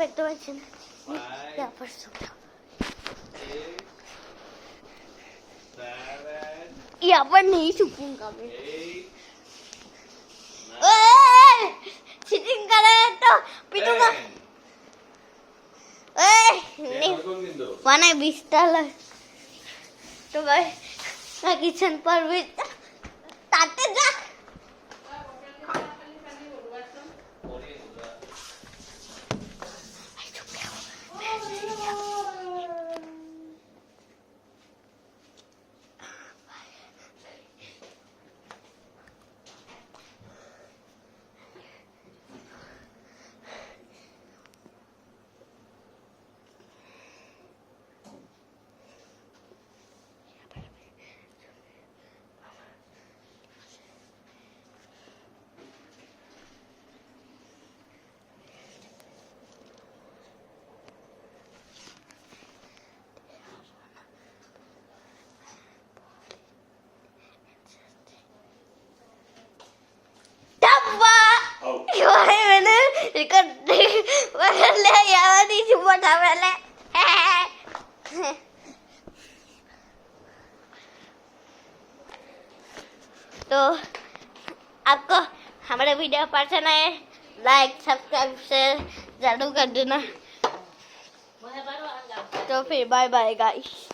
फेंकते बच्चे ने Five, यहाँ पर सो जाओ 6, 7, यहाँ पर नहीं छुपूंगा मैं 8, चीटिंग कर रहे हैं तो पीटूंगा 10. नहीं कौन किंतु mana bisa lah तो मैं किचन पर भी ताते जा मैंने नहीं छुपा था पहले तो आपको हमारा वीडियो पसंद आए लाइक सब्सक्राइब शेयर जरूर कर देना तो फिर बाय बाय गाइस।